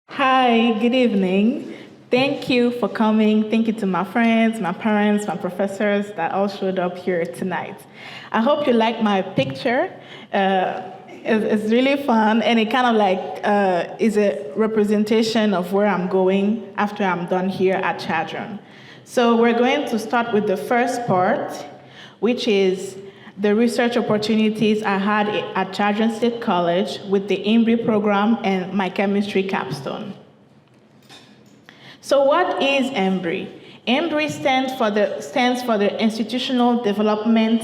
Hi, good evening. Thank you for coming. Thank you to my friends, my parents, my professors that all showed up here tonight. I hope you like my picture. It's really fun, and it kind of is a representation of where I'm going after I'm done here at Chadron. So we're going to start with the first part, which is the research opportunities I had at Chadron State College with the IMBRI program and my chemistry capstone. So what is IMBRI? IMBRI stands for the Institutional Development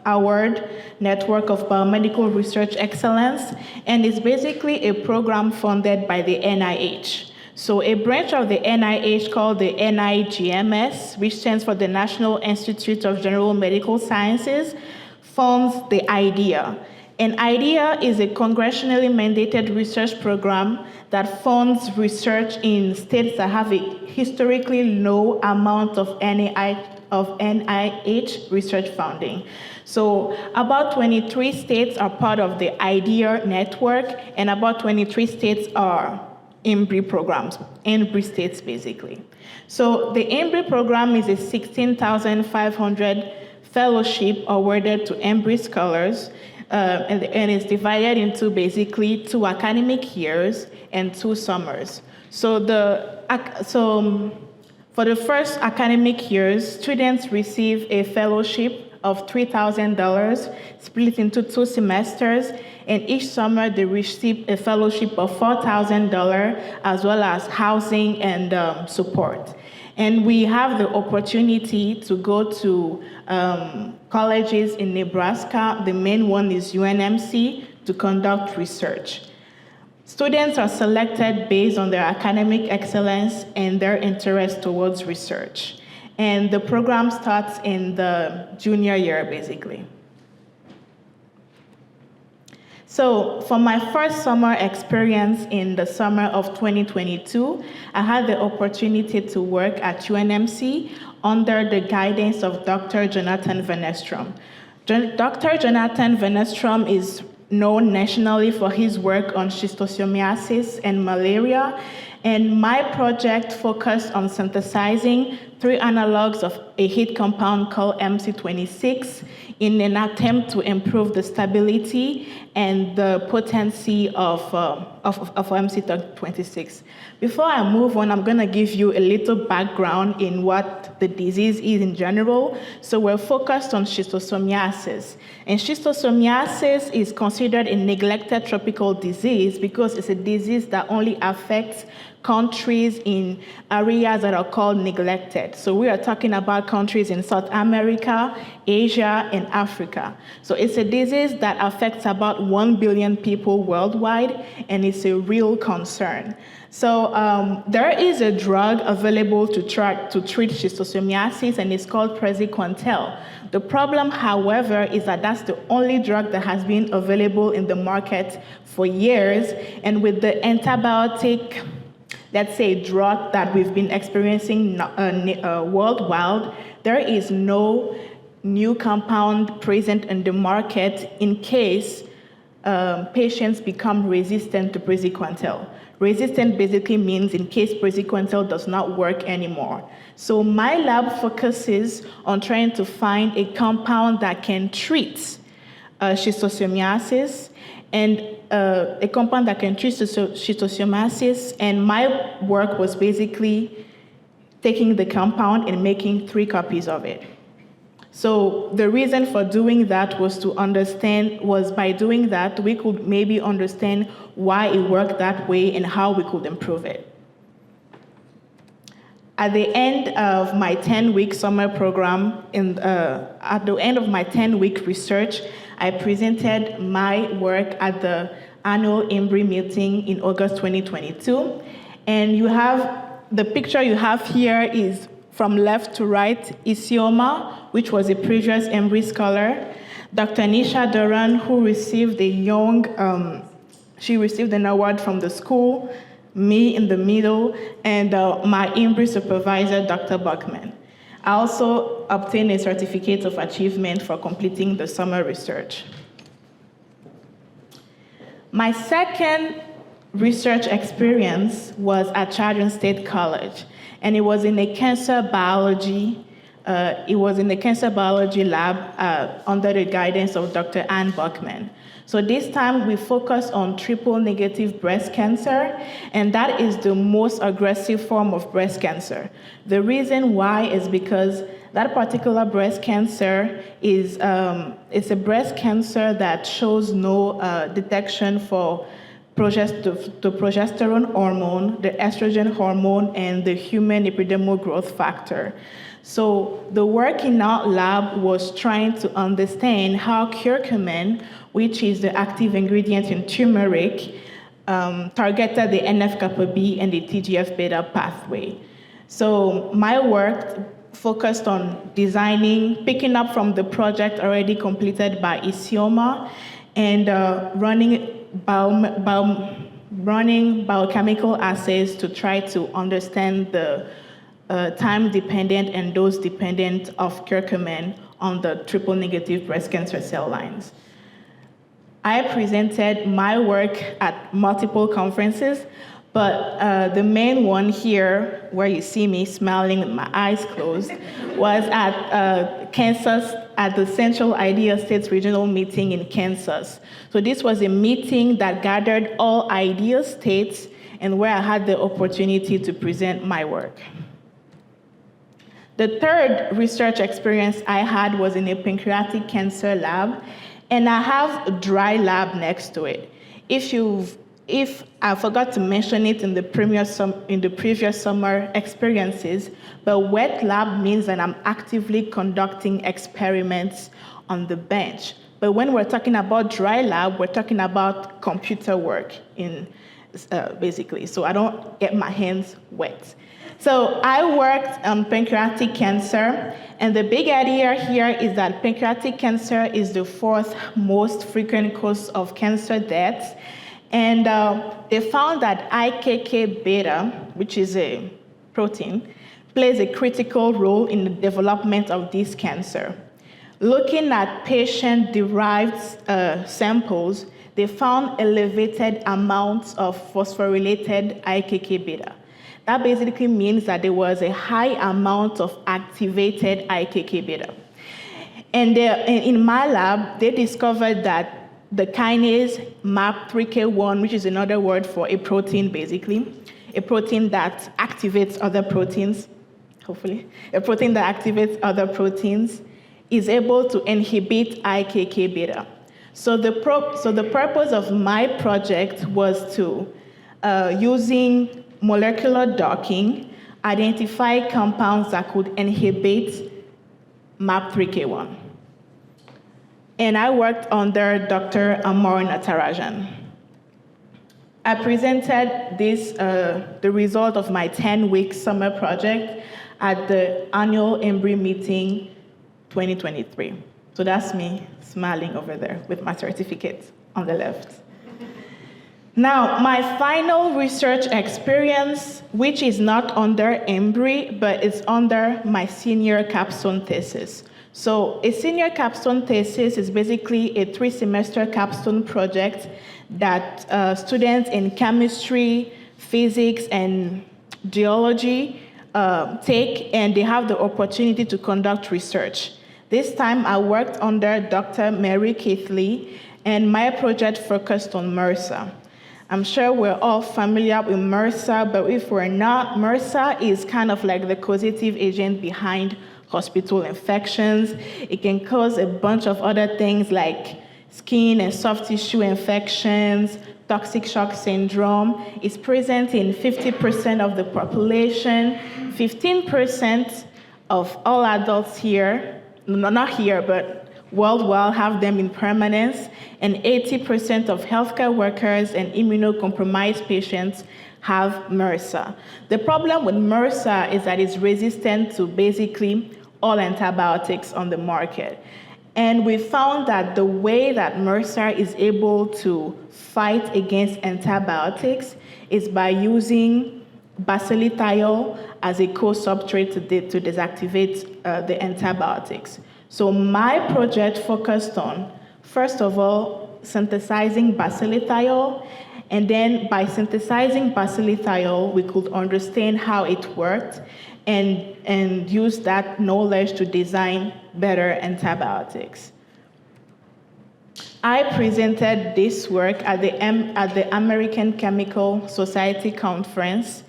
Award Network of Biomedical Research Excellence, and is basically a program funded by the NIH. So a branch of the NIH called the NIGMS, which stands for the National Institute of General Medical Sciences, funds the IDEA. An IDEA is a congressionally mandated research program that funds research in states that have a historically low amount of NIH research funding. So about 23 states are part of the IDEA network, and about 23 states are IMBRI programs, IMBRI states basically. So the IMBRI program is a 16,500 fellowship awarded to IMBRI scholars, and it's divided into basically 2 academic years and 2 summers. So for the first academic years, students receive a fellowship of $3,000 split into 2 semesters, and each summer they receive a fellowship of $4,000 as well as housing and support. And we have the opportunity to go to colleges in Nebraska. The main one is UNMC, to conduct research. Students are selected based on their academic excellence and their interest towards research. And the program starts in the junior year, basically. So for my first summer experience in the summer of 2022, I had the opportunity to work at UNMC under the guidance of Dr. Jonathan Venestrom. Dr. Jonathan Venestrom is known nationally for his work on schistosomiasis and malaria, and my project focused on synthesizing 3 analogs of a heat compound called MC26 in an attempt to improve the stability and the potency of MC26. Before I move on, I'm going to give you a little background in what the disease is in general. So we're focused on schistosomiasis. And schistosomiasis is considered a neglected tropical disease because it's a disease that only affects countries in areas that are called neglected. So we are talking about countries in South America, Asia, and Africa. So it's a disease that affects about 1 billion people worldwide, and it's a real concern. So there is a drug available to treat schistosomiasis, and it's called praziquantel. The problem, however, is that that's the only drug that has been available in the market for years, and with the antibiotic, let's say, drought that we've been experiencing worldwide, there is no new compound present in the market in case patients become resistant to praziquantel. Resistant basically means in case praziquantel does not work anymore. So my lab focuses on trying to find a compound that can treat schistosomiasis, and a compound that can treat schistosomiasis, and my work was basically taking the compound and making 3 copies of it. So the reason for doing that was by doing that, we could maybe understand why it worked that way and how we could improve it. At the end of my 10-week summer program, at the end of my 10-week research, I presented my work at the annual IMBRI meeting in August 2022. And the picture you have here is from left to right, Isioma, which was a previous IMBRI scholar, Dr. Nisha Duran, who received she received an award from the school, me in the middle, and my IMBRI supervisor, Dr. Buckman. I also obtained a certificate of achievement for completing the summer research. My second research experience was at Chadron State College, and it was in a cancer biology. It was in the cancer biology lab under the guidance of Dr. Ann Buckman. So this time we focused on triple-negative breast cancer, and that is the most aggressive form of breast cancer. The reason why is because that particular breast cancer is it's a breast cancer that shows no detection for the progesterone hormone, the estrogen hormone, and the human epidermal growth factor. So the work in our lab was trying to understand how curcumin, which is the active ingredient in turmeric, targeted the NF-kappa B and the TGF-beta pathway. So my work focused on picking up from the project already completed by Isioma, and running biochemical assays to try to understand the time-dependent and dose-dependent of curcumin on the triple-negative breast cancer cell lines. I presented my work at multiple conferences, but the main one here, where you see me smiling with my eyes closed, was at Kansas, at the Central Idea States Regional Meeting in Kansas. So this was a meeting that gathered all Idea states and where I had the opportunity to present my work. The third research experience I had was in a pancreatic cancer lab, and I have a dry lab next to it. If I forgot to mention it in the previous summer experiences, but wet lab means that I'm actively conducting experiments on the bench. But when we're talking about dry lab, we're talking about computer work basically, so I don't get my hands wet. So I worked on pancreatic cancer, and the big idea here is that pancreatic cancer is the fourth most frequent cause of cancer deaths. And they found that IKK beta, which is a protein, plays a critical role in the development of this cancer. Looking at patient-derived samples, they found elevated amounts of phosphorylated IKK beta. That basically means that there was a high amount of activated IKK beta. And in my lab, they discovered that the kinase MAP3K1, which is another word for a protein, basically, a protein that activates other proteins, hopefully, a protein that activates other proteins, is able to inhibit IKK beta. So the purpose of my project was to, using molecular docking, identify compounds that could inhibit MAP3K1. And I worked under Dr. Amar Natarajan. I presented the result of my 10-week summer project at the annual Embry meeting 2023. So that's me smiling over there with my certificate on the left. Now, my final research experience, which is not under Embry, but it's under my senior capstone thesis. So a senior capstone thesis is basically a 3-semester capstone project that students in chemistry, physics, and geology take, and they have the opportunity to conduct research. This time I worked under Dr. Mary Keithley, and my project focused on MRSA. I'm sure we're all familiar with MRSA, but if we're not, MRSA is kind of like the causative agent behind hospital infections. It can cause a bunch of other things like skin and soft tissue infections, toxic shock syndrome. It's present in 50% of the population, 15% of all adults here, no, not here, but worldwide have them in permanence, and 80% of healthcare workers and immunocompromised patients have MRSA. The problem with MRSA is that it's resistant to basically all antibiotics on the market. And we found that the way that MRSA is able to fight against antibiotics is by using bacilithiol as a co-substrate to deactivate the antibiotics. So my project focused on, first of all, synthesizing bacilithiol And then by synthesizing bacillithiol, we could understand how it worked and use that knowledge to design better antibiotics. I presented this work at the American Chemical Society conference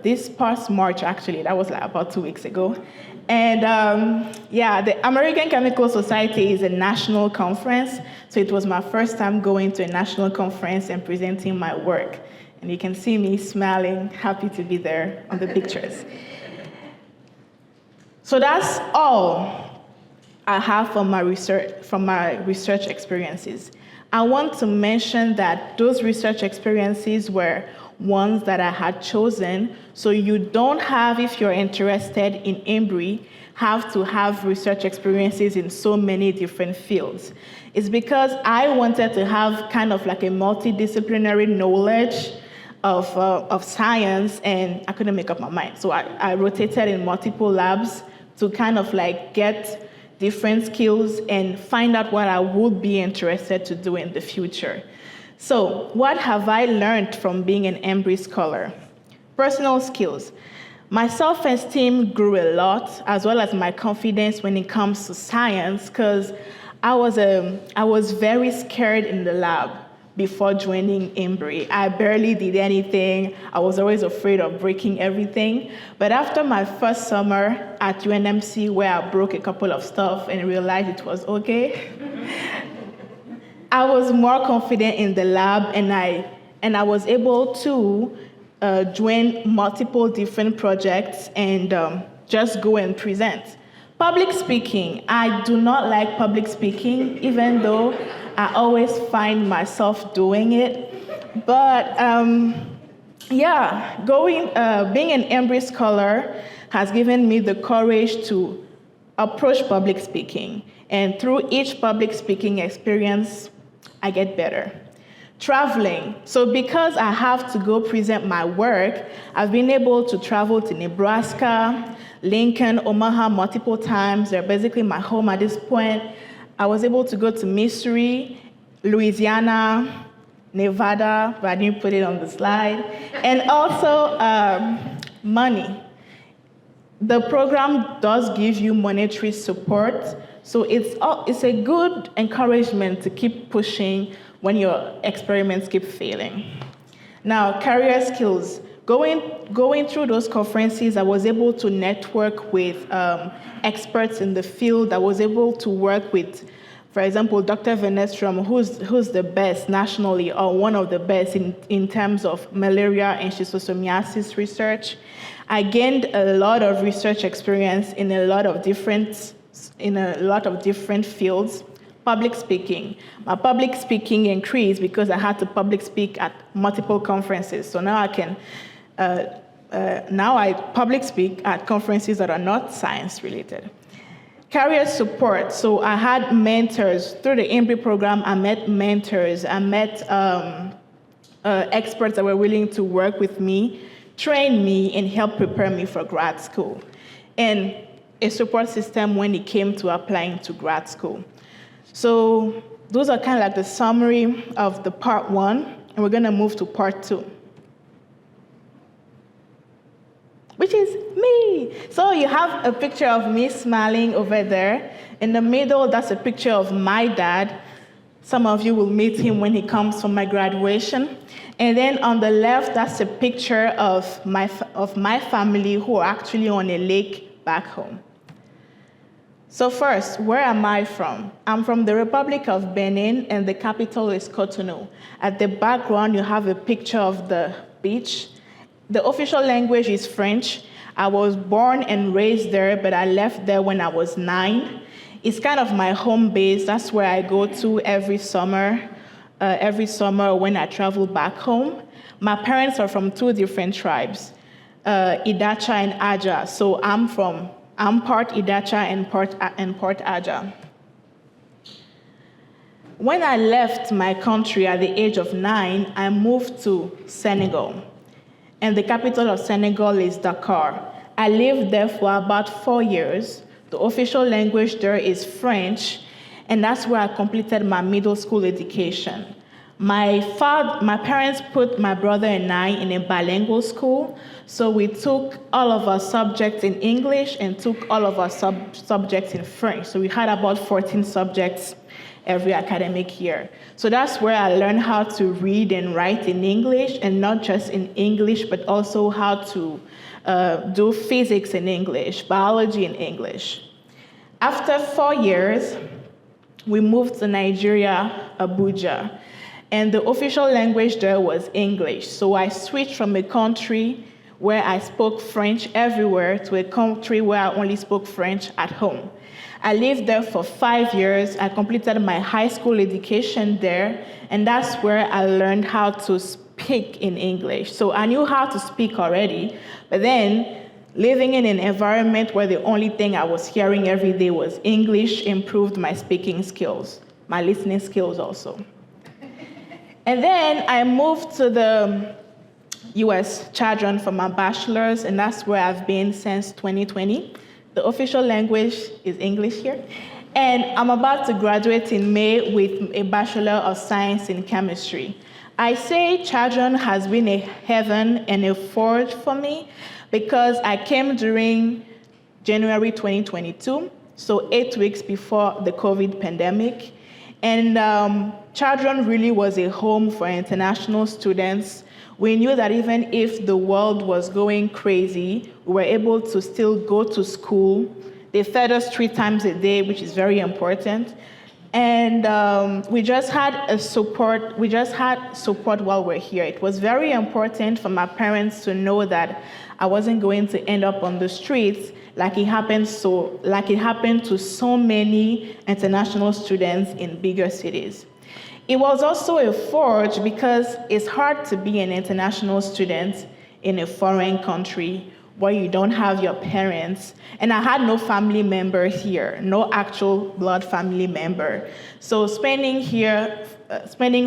this past March, actually. That was like about 2 weeks ago. And the American Chemical Society is a national conference, so it was my first time going to a national conference and presenting my work. And you can see me smiling, happy to be there on the pictures. So that's all I have from my research experiences. I want to mention that those research experiences were ones that I had chosen, so you don't have, if you're interested in Embry, have to have research experiences in so many different fields. It's because I wanted to have kind of like a multidisciplinary knowledge of science, and I couldn't make up my mind. So I rotated in multiple labs to kind of like get different skills and find out what I would be interested to do in the future. So what have I learned from being an Embry scholar? Personal skills. My self-esteem grew a lot, as well as my confidence when it comes to science, because I was very scared in the lab before joining Embry. I barely did anything. I was always afraid of breaking everything. But after my first summer at UNMC, where I broke a couple of stuff and realized it was okay, I was more confident in the lab, and I was able to join multiple different projects and just go and present. Public speaking. I do not like public speaking, even though I always find myself doing it. But being an Embry scholar has given me the courage to approach public speaking. And through each public speaking experience, I get better. Traveling. So because I have to go present my work, I've been able to travel to Nebraska, Lincoln, Omaha multiple times. They're basically my home at this point. I was able to go to Missouri, Louisiana, Nevada, but I didn't put it on the slide. And also money. The program does give you monetary support, so it's a good encouragement to keep pushing when your experiments keep failing. Now, career skills. Going through those conferences, I was able to network with experts in the field. I was able to work with, for example, Dr. Venestrom, who's the best nationally, or one of the best in terms of malaria and schistosomiasis research. I gained a lot of research experience in a lot of different fields. Public speaking. My public speaking increased because I had to public speak at multiple conferences. So now I public speak at conferences that are not science related. Career support. So I had mentors through the Embry program. I met mentors. I met experts that were willing to work with me, train me, and help prepare me for grad school. And a support system when it came to applying to grad school. So those are kind of like the summary of the part 1, and we're going to move to part 2, which is me. So you have a picture of me smiling over there. In the middle, that's a picture of my dad. Some of you will meet him when he comes for my graduation. And then on the left, that's a picture of my family who are actually on a lake back home. So first, where am I from? I'm from the Republic of Benin, and the capital is Cotonou. At the background, you have a picture of the beach. The official language is French. I was born and raised there, but I left there when I was 9. It's kind of my home base. That's where I go to every summer when I travel back home. My parents are from 2 different tribes, Idacha and Aja. So I'm part Idacha and part Aja. When I left my country at the age of 9, I moved to Senegal. And the capital of Senegal is Dakar. I lived there for about 4 years. The official language there is French, and that's where I completed my middle school education. My parents put my brother and I in a bilingual school, so we took all of our subjects in English and took all of our subjects in French. So we had about 14 subjects every academic year. So that's where I learned how to read and write in English, and not just in English, but also how to do physics in English, biology in English. After 4 years, we moved to Nigeria, Abuja. And the official language there was English. So I switched from a country where I spoke French everywhere to a country where I only spoke French at home. I lived there for 5 years. I completed my high school education there, and that's where I learned how to speak in English. So I knew how to speak already, but then living in an environment where the only thing I was hearing every day was English improved my speaking skills, my listening skills also. And then I moved to the US, Chadron, for my bachelor's, and that's where I've been since 2020. The official language is English here. And I'm about to graduate in May with a Bachelor of Science in Chemistry. I say Chadron has been a heaven and a forge for me because I came during January 2022, so 8 weeks before the COVID pandemic. And Chadron really was a home for international students. We knew that even if the world was going crazy, we were able to still go to school. They fed us 3 times a day, which is very important. And we just had support while we're here. It was very important for my parents to know that I wasn't going to end up on the streets like it happened to so many international students in bigger cities. It was also a forge because it's hard to be an international student in a foreign country where you don't have your parents. And I had no family member here, no actual blood family member. So spending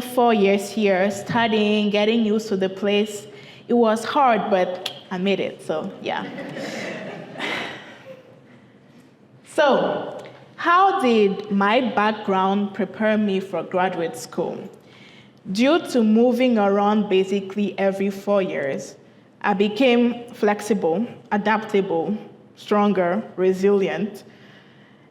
4 years here, studying, getting used to the place, it was hard, but I made it, so yeah. So, how did my background prepare me for graduate school? Due to moving around basically every 4 years, I became flexible, adaptable, stronger, resilient.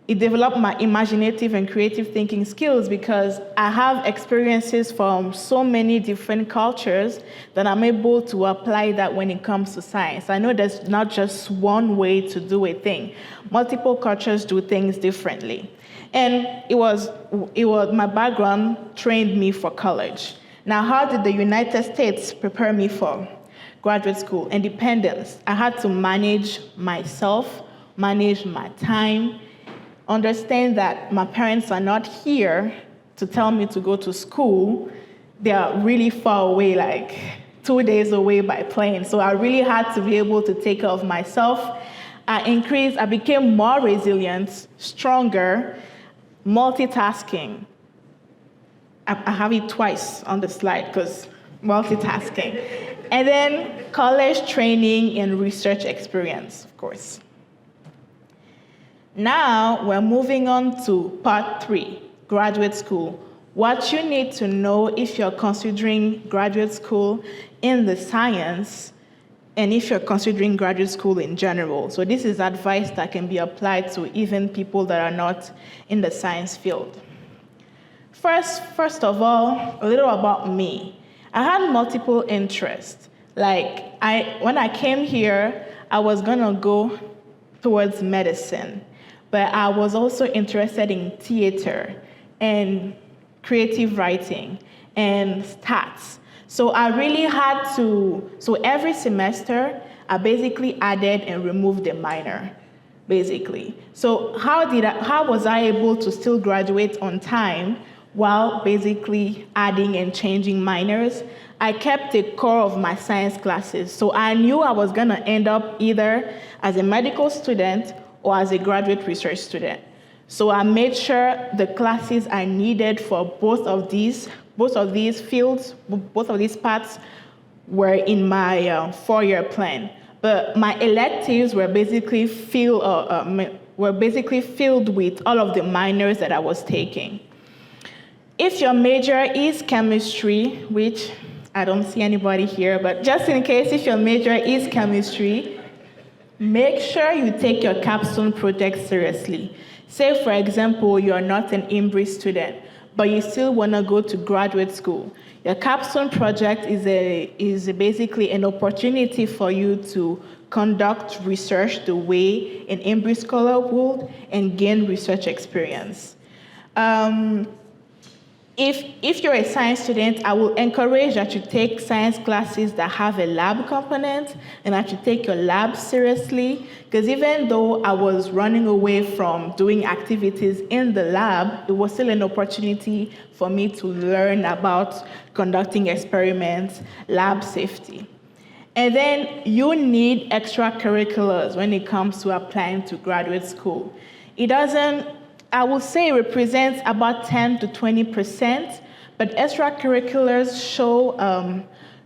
It developed my imaginative and creative thinking skills because I have experiences from so many different cultures that I'm able to apply that when it comes to science. I know there's not just one way to do a thing. Multiple cultures do things differently. And my background trained me for college. Now, how did the United States prepare me for graduate school? Independence. I had to manage myself, manage my time, understand that my parents are not here to tell me to go to school. They are really far away, like 2 days away by plane. So I really had to be able to take care of myself. I became more resilient, stronger, multitasking. I have it twice on the slide because multitasking. And then college training and research experience, of course. Now, we're moving on to part 3, graduate school. What you need to know if you're considering graduate school in the science and if you're considering graduate school in general. So this is advice that can be applied to even people that are not in the science field. First of all, a little about me. I had multiple interests. When I came here, I was gonna go towards medicine. But I was also interested in theater and creative writing and stats. So I really had to, so every semester, I basically added and removed a minor, basically. So how was I able to still graduate on time while basically adding and changing minors? I kept the core of my science classes. So I knew I was gonna end up either as a medical student or as a graduate research student. So I made sure the classes I needed for both of these fields, both of these paths were in my 4-year plan. But my electives were basically filled with all of the minors that I was taking. If your major is chemistry, which I don't see anybody here, but just in case, if your major is chemistry, make sure you take your capstone project seriously. Say, for example, you're not an Embry student, but you still want to go to graduate school. Your capstone project is basically an opportunity for you to conduct research the way an Embry scholar would and gain research experience. If you're a science student, I will encourage that you take science classes that have a lab component and that you take your lab seriously, because even though I was running away from doing activities in the lab, it was still an opportunity for me to learn about conducting experiments, lab safety. And then you need extracurriculars when it comes to applying to graduate school. I would say it represents about 10 to 20%, but extracurriculars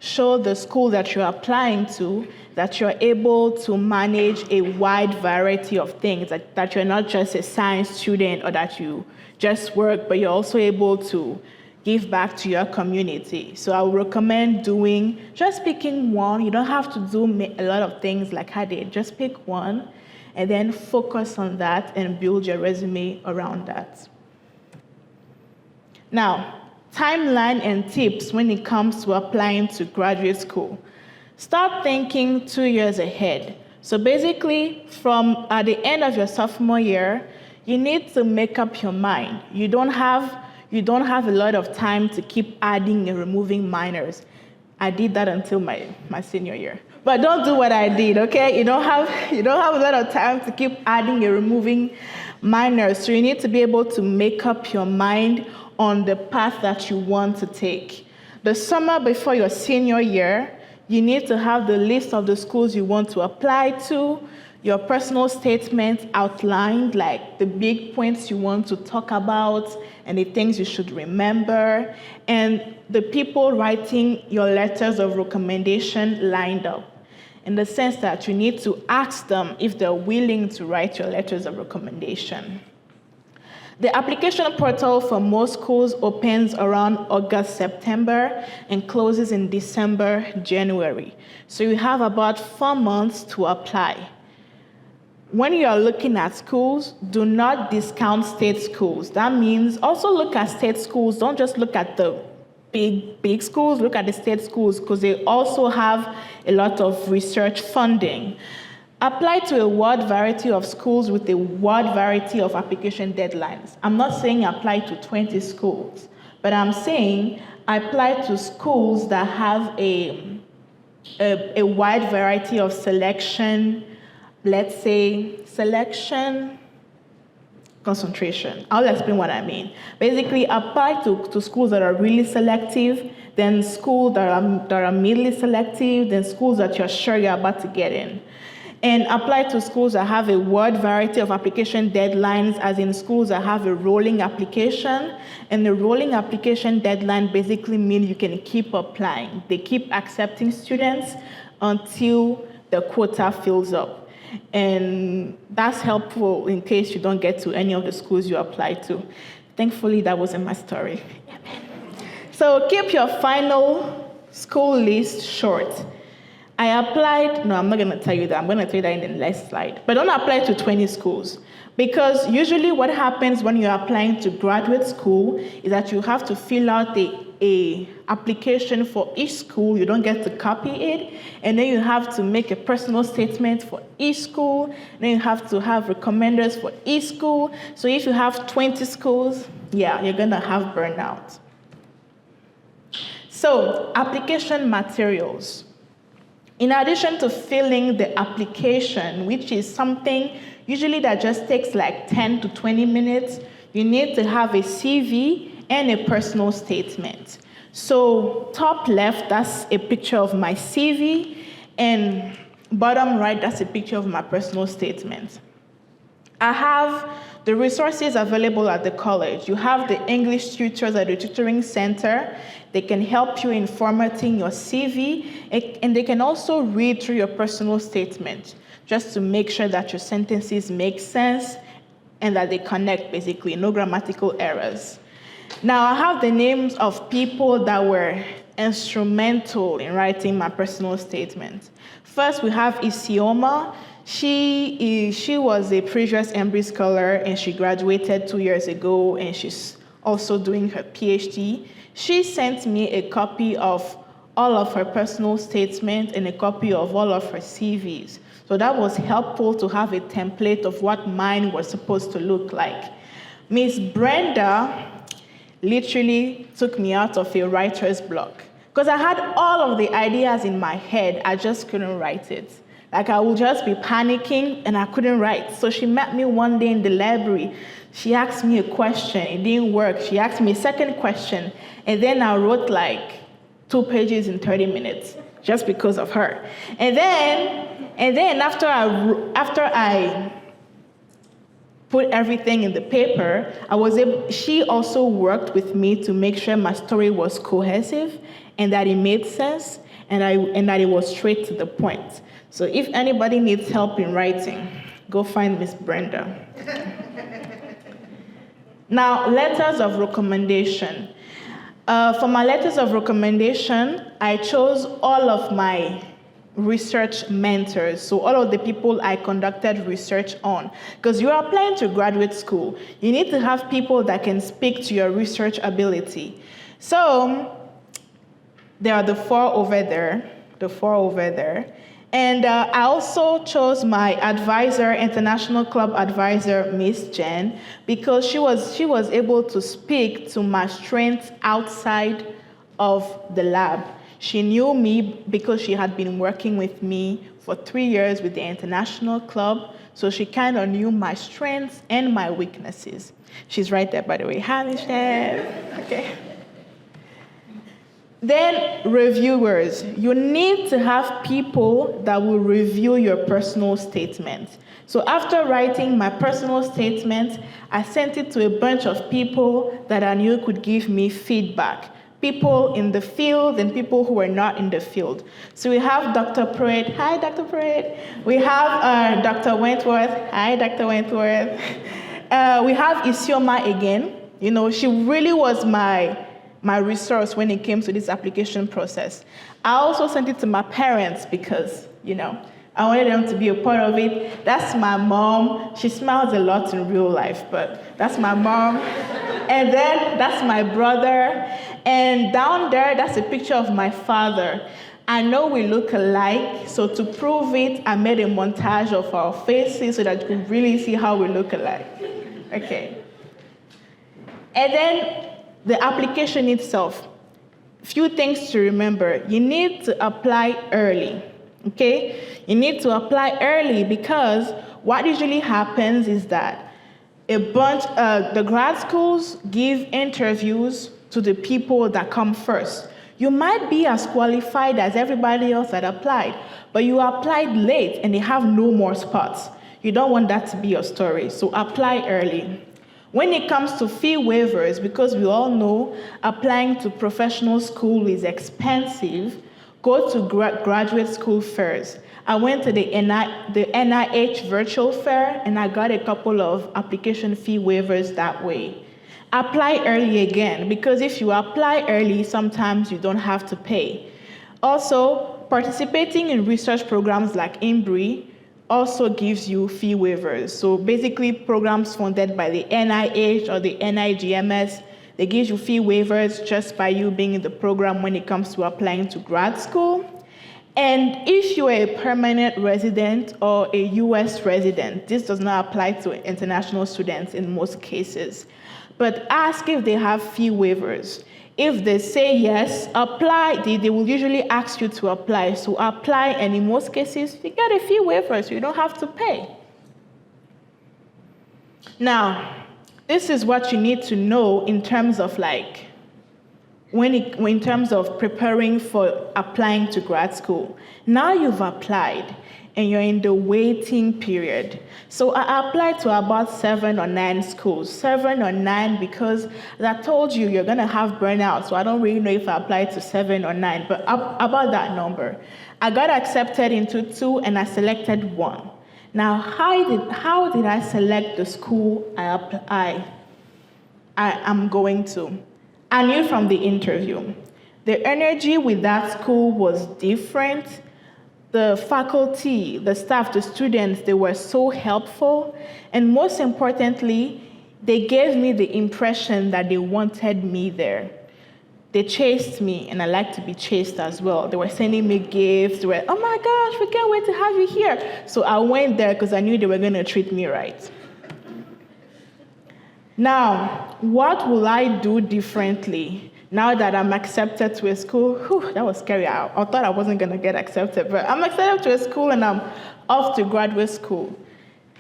show the school that you're applying to that you're able to manage a wide variety of things, that you're not just a science student or that you just work, but you're also able to give back to your community. So I would recommend just picking one. You don't have to do a lot of things like I did. Just pick one and then focus on that and build your resume around that. Now, timeline and tips when it comes to applying to graduate school. Start thinking 2 years ahead. So basically, from at the end of your sophomore year, you need to make up your mind. You don't have a lot of time to keep adding and removing minors. I did that until my senior year. But don't do what I did, okay? You don't have a lot of time to keep adding and removing minors. So you need to be able to make up your mind on the path that you want to take. The summer before your senior year, you need to have the list of the schools you want to apply to, your personal statement outlined, like the big points you want to talk about and the things you should remember, and the people writing your letters of recommendation lined up, in the sense that you need to ask them if they're willing to write your letters of recommendation. The application portal for most schools opens around August, September, and closes in December, January. So you have about 4 months to apply. When you are looking at schools, do not discount state schools. That means also look at state schools. Don't just look at the big schools, look at the state schools, because they also have a lot of research funding. Apply to a wide variety of schools with a wide variety of application deadlines. I'm not saying apply to 20 schools, but I'm saying apply to schools that have a wide variety of selection, let's say selection, concentration. I'll explain what I mean. Basically, apply to schools that are really selective, then schools that are midly selective, then schools that you're sure you're about to get in. And apply to schools that have a wide variety of application deadlines, as in schools that have a rolling application. And the rolling application deadline basically means you can keep applying. They keep accepting students until the quota fills up. And that's helpful in case you don't get to any of the schools you apply to. Thankfully, that wasn't my story. So keep your final school list short. I'm not going to tell you that. I'm going to tell you that in the next slide. But don't apply to 20 schools. Because usually what happens when you're applying to graduate school is that you have to fill out a application for each school. You don't get to copy it. And then you have to make a personal statement for each school. Then you have to have recommenders for each school. So if you have 20 schools, yeah, you're going to have burnout. So application materials. In addition to filling the application, which is something usually that just takes like 10 to 20 minutes, you need to have a CV and a personal statement. So top left, that's a picture of my CV, and bottom right, that's a picture of my personal statement. I have the resources available at the college. You have the English tutors at the tutoring center. They can help you in formatting your CV, and they can also read through your personal statement just to make sure that your sentences make sense and that they connect, basically, no grammatical errors. Now, I have the names of people that were instrumental in writing my personal statement. First, we have Isioma. She was a previous Embry scholar, and she graduated 2 years ago, and she's also doing her PhD. She sent me a copy of all of her personal statements and a copy of all of her CVs. So that was helpful to have a template of what mine was supposed to look like. Miss Brenda literally took me out of a writer's block because I had all of the ideas in my head, I just couldn't write it. Like I would just be panicking and I couldn't write. So she met me one day in the library. She asked me a question, it didn't work. She asked me a second question, and then I wrote like 2 pages in 30 minutes just because of her. And then after I put everything in the paper, she also worked with me to make sure my story was cohesive and that it made sense and that it was straight to the point. So if anybody needs help in writing, go find Miss Brenda. Now, letters of recommendation. For my letters of recommendation, I chose all of my research mentors, so all of the people I conducted research on. Because you're applying to graduate school, you need to have people that can speak to your research ability. So there are the four over there. And I also chose my advisor, international club advisor, Miss Jen, because she was able to speak to my strengths outside of the lab. She knew me because she had been working with me for 3 years with the international club, so she kind of knew my strengths and my weaknesses. She's right there, by the way. Hi, Michelle. Okay. Then reviewers. You need to have people that will review your personal statement. So after writing my personal statement, I sent it to a bunch of people that I knew could give me feedback. People in the field and people who were not in the field. So we have Dr. Pruitt. Hi, Dr. Pruitt. We have Dr. Wentworth. Hi, Dr. Wentworth. We have Isioma again. You know, she really was my resource when it came to this application process. I also sent it to my parents because, you know, I wanted them to be a part of it. That's my mom. She smiles a lot in real life, but that's my mom. And then that's my brother. And down there, that's a picture of my father. I know we look alike, so to prove it, I made a montage of our faces so that you can really see how we look alike. Okay. And then the application itself, few things to remember. You need to apply early, okay? You need to apply early because what usually happens is that the grad schools give interviews to the people that come first. You might be as qualified as everybody else that applied, but you applied late and they have no more spots. You don't want that to be your story, so apply early. When it comes to fee waivers, because we all know applying to professional school is expensive, go to graduate school fairs. I went to the NIH virtual fair and I got a couple of application fee waivers that way. Apply early again, because if you apply early, sometimes you don't have to pay. Also, participating in research programs like Embry also gives you fee waivers. So basically programs funded by the NIH or the NIGMS, they give you fee waivers just by you being in the program when it comes to applying to grad school. And if you're a permanent resident or a US resident, this does not apply to international students in most cases, but ask if they have fee waivers. If they say yes, apply. They will usually ask you to apply. So apply, and in most cases, you get a fee waiver, so you don't have to pay. Now, this is what you need to know in terms of in terms of preparing for applying to grad school. Now you've applied, and you're in the waiting period. So I applied to about 7 or 9 schools. 7 or 9 because, as I told you, you're gonna have burnout, so I don't really know if I applied to 7 or 9, but about that number. I got accepted into 2 and I selected 1. Now, how did I select the school I I am going to. I knew from the interview. The energy with that school was different. The faculty, the staff, the students, they were so helpful. And most importantly, they gave me the impression that they wanted me there. They chased me, and I like to be chased as well. They were sending me gifts. They were, oh my gosh, we can't wait to have you here. So I went there because I knew they were going to treat me right. Now, what will I do differently now that I'm accepted to a school? Whew, that was scary. I thought I wasn't going to get accepted, but I'm accepted to a school and I'm off to graduate school.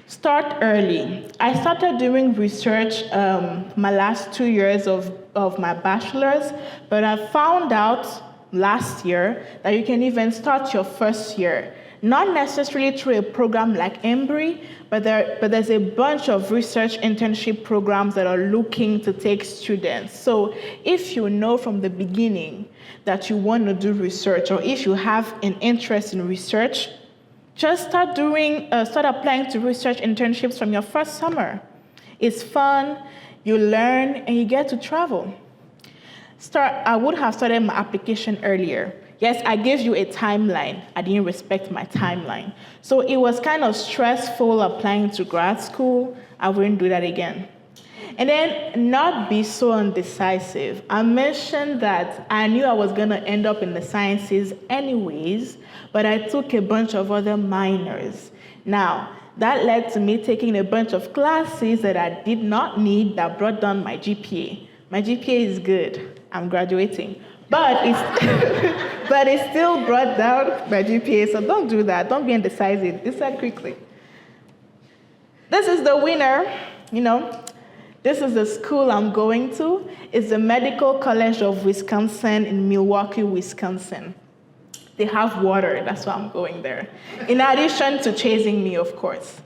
Start early. I started doing research my last 2 years of my bachelor's, but I found out last year that you can even start your first year. Not necessarily through a program like Embry, but there's a bunch of research internship programs that are looking to take students. So if you know from the beginning that you want to do research, or if you have an interest in research, just start applying to research internships from your first summer. It's fun, you learn, and you get to travel. I would have started my application earlier. Yes, I gave you a timeline. I didn't respect my timeline. So it was kind of stressful applying to grad school. I wouldn't do that again. And then not be so undecisive. I mentioned that I knew I was going to end up in the sciences anyways, but I took a bunch of other minors. Now, that led to me taking a bunch of classes that I did not need that brought down my GPA. My GPA is good. I'm graduating. But it still brought down my GPA, so don't do that. Don't be indecisive. Decide quickly. This is the winner, This is the school I'm going to. It's the Medical College of Wisconsin in Milwaukee, Wisconsin. They have water, that's why I'm going there. In addition to chasing me, of course.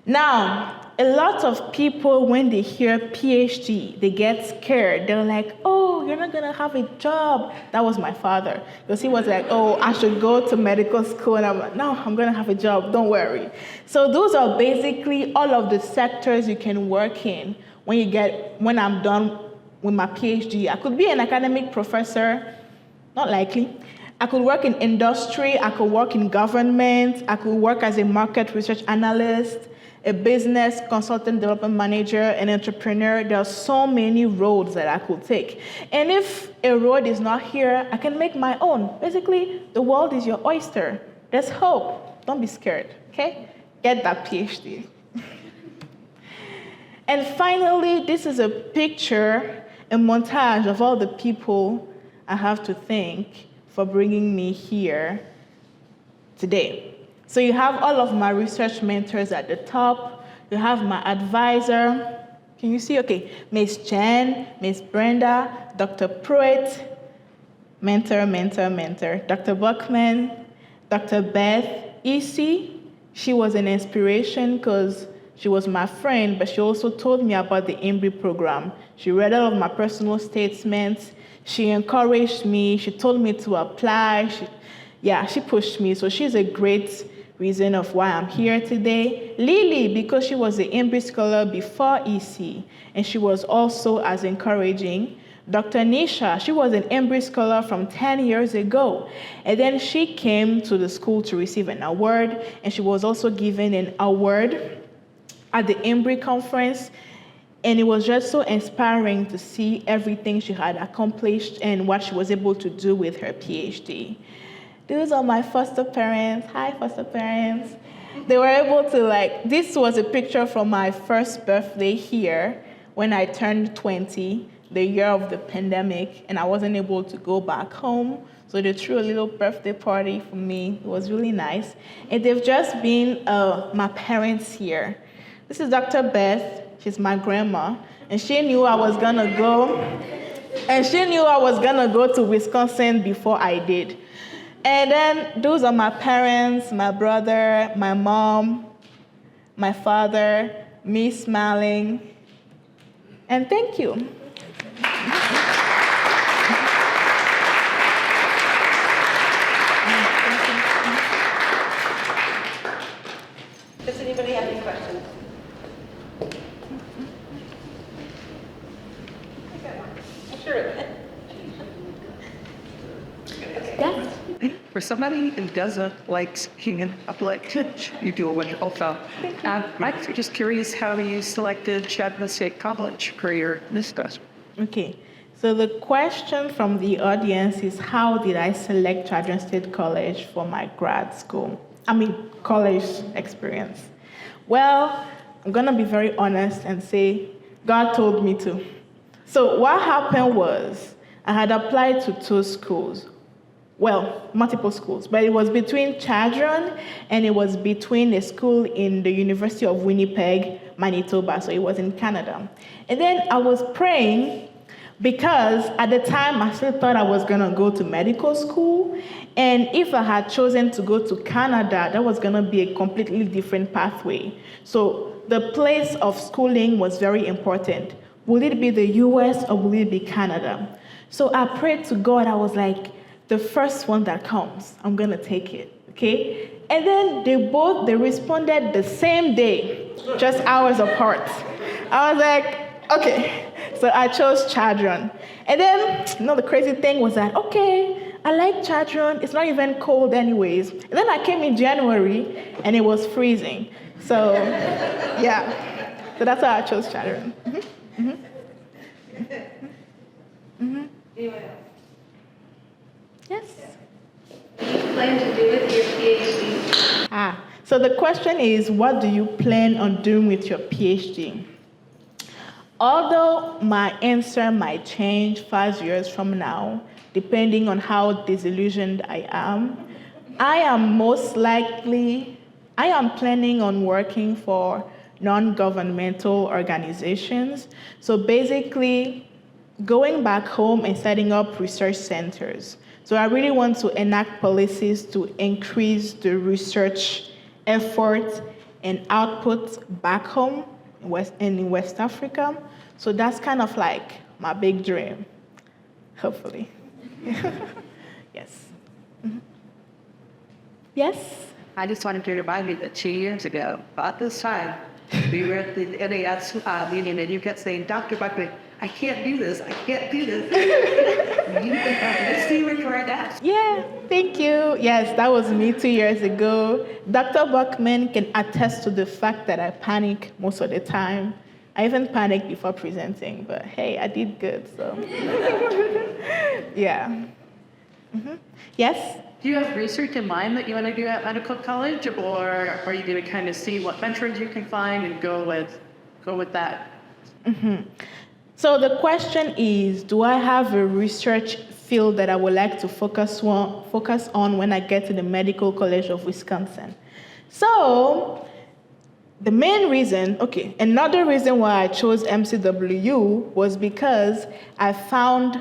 Now, a lot of people, when they hear PhD, they get scared. They're like, oh, you're not going to have a job. That was my father. Because he was like, oh, I should go to medical school. And I'm like, no, I'm going to have a job. Don't worry. So those are basically all of the sectors you can work in when I'm done with my PhD. I could be an academic professor, not likely. I could work in industry. I could work in government. I could work as a market research analyst, a business consultant development manager, an entrepreneur. There are so many roads that I could take. And if a road is not here, I can make my own. Basically, the world is your oyster. There's hope. Don't be scared, okay? Get that PhD. And finally, this is a picture, a montage of all the people I have to thank for bringing me here today. So you have all of my research mentors at the top. You have my advisor. Can you see? Okay. Miss Jen, Miss Brenda, Dr. Pruitt, mentor. Dr. Buckman, Dr. Beth. EC, she was an inspiration because she was my friend, but she also told me about the Embry program. She read all of my personal statements. She encouraged me. She told me to apply. She pushed me. So she's a great reason of why I'm here today. Lily, because she was the Embry Scholar before EC, and she was also as encouraging. Dr. Nisha, she was an Embry Scholar from 10 years ago, and then she came to the school to receive an award, and she was also given an award at the Embry conference, and it was just so inspiring to see everything she had accomplished and what she was able to do with her PhD. Those are my foster parents. Hi, foster parents. They were able to, this was a picture from my first birthday here when I turned 20, the year of the pandemic, and I wasn't able to go back home. So they threw a little birthday party for me. It was really nice. And they've just been my parents here. This is Dr. Beth. She's my grandma. And she knew I was going to go. And she knew I was going to go to Wisconsin before I did. And then those are my parents, my brother, my mom, my father, me smiling. And thank you. Does anybody have any questions? somebody who doesn't like speaking in public, you do a wonderful job. I'm just curious how you selected Chadron State College for your discussion. Okay. So the question from the audience is, how did I select Chadron State College for my college experience? Well, I'm going to be very honest and say, God told me to. So what happened was, I had applied to 2 schools. Well, multiple schools, but it was between Chadron and it was between a school in the University of Winnipeg, Manitoba, so it was in Canada. And then I was praying because at the time I still thought I was gonna go to medical school, and if I had chosen to go to Canada, that was gonna be a completely different pathway. So the place of schooling was very important. Will it be the US or will it be Canada? So I prayed to God. I was like, the first one that comes, I'm gonna take it, okay? And then they responded the same day, just hours apart. I was like, okay. So I chose Chadron. And then, the crazy thing was that, okay, I like Chadron. It's not even cold anyways. And then I came in January and it was freezing. So, yeah. So that's how I chose Chadron. Anyone else? Yes? What do you plan to do with your PhD? So the question is, what do you plan on doing with your PhD? Although my answer might change 5 years from now, depending on how disillusioned I am planning on working for non-governmental organizations. So basically, going back home and setting up research centers. So I really want to enact policies to increase the research effort and output back home in West Africa. So that's kind of like my big dream, hopefully. Yes. Yes? I just wanted to remind you that 2 years ago, about this time, we were at the NAS meeting and you kept saying, Dr. Buckley, I can't do this, I can't do this. Let's see where you are now. Yeah, thank you. Yes, that was me 2 years ago. Dr. Buckman can attest to the fact that I panic most of the time. I even panicked before presenting, but hey, I did good, so. Yeah. Yes? Do you have research in mind that you want to do at medical college, or are you going to kind of see what mentors you can find and go with that? So the question is, do I have a research field that I would like to focus on when I get to the Medical College of Wisconsin? So the main reason, another reason why I chose MCWU was because I found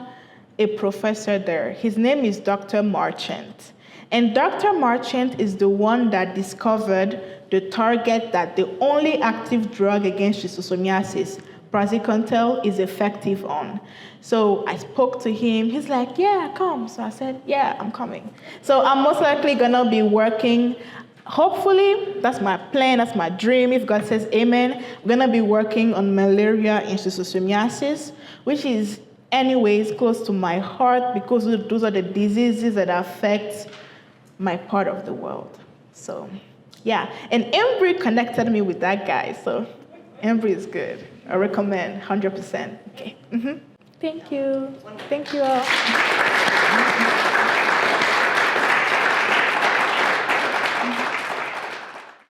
a professor there. His name is Dr. Marchant. And Dr. Marchant is the one that discovered the target that the only active drug against schistosomiasis, praziquantel, is effective on. So I spoke to him. He's like, yeah, come. So I said, yeah, I'm coming. So I'm most likely going to be working, hopefully, that's my plan, that's my dream. If God says amen, I'm going to be working on malaria and schistosomiasis, which is anyways close to my heart because those are the diseases that affect my part of the world. So, yeah. And Embry connected me with that guy, so Embry is good. I recommend 100%. Okay. Thank you. Thank you all.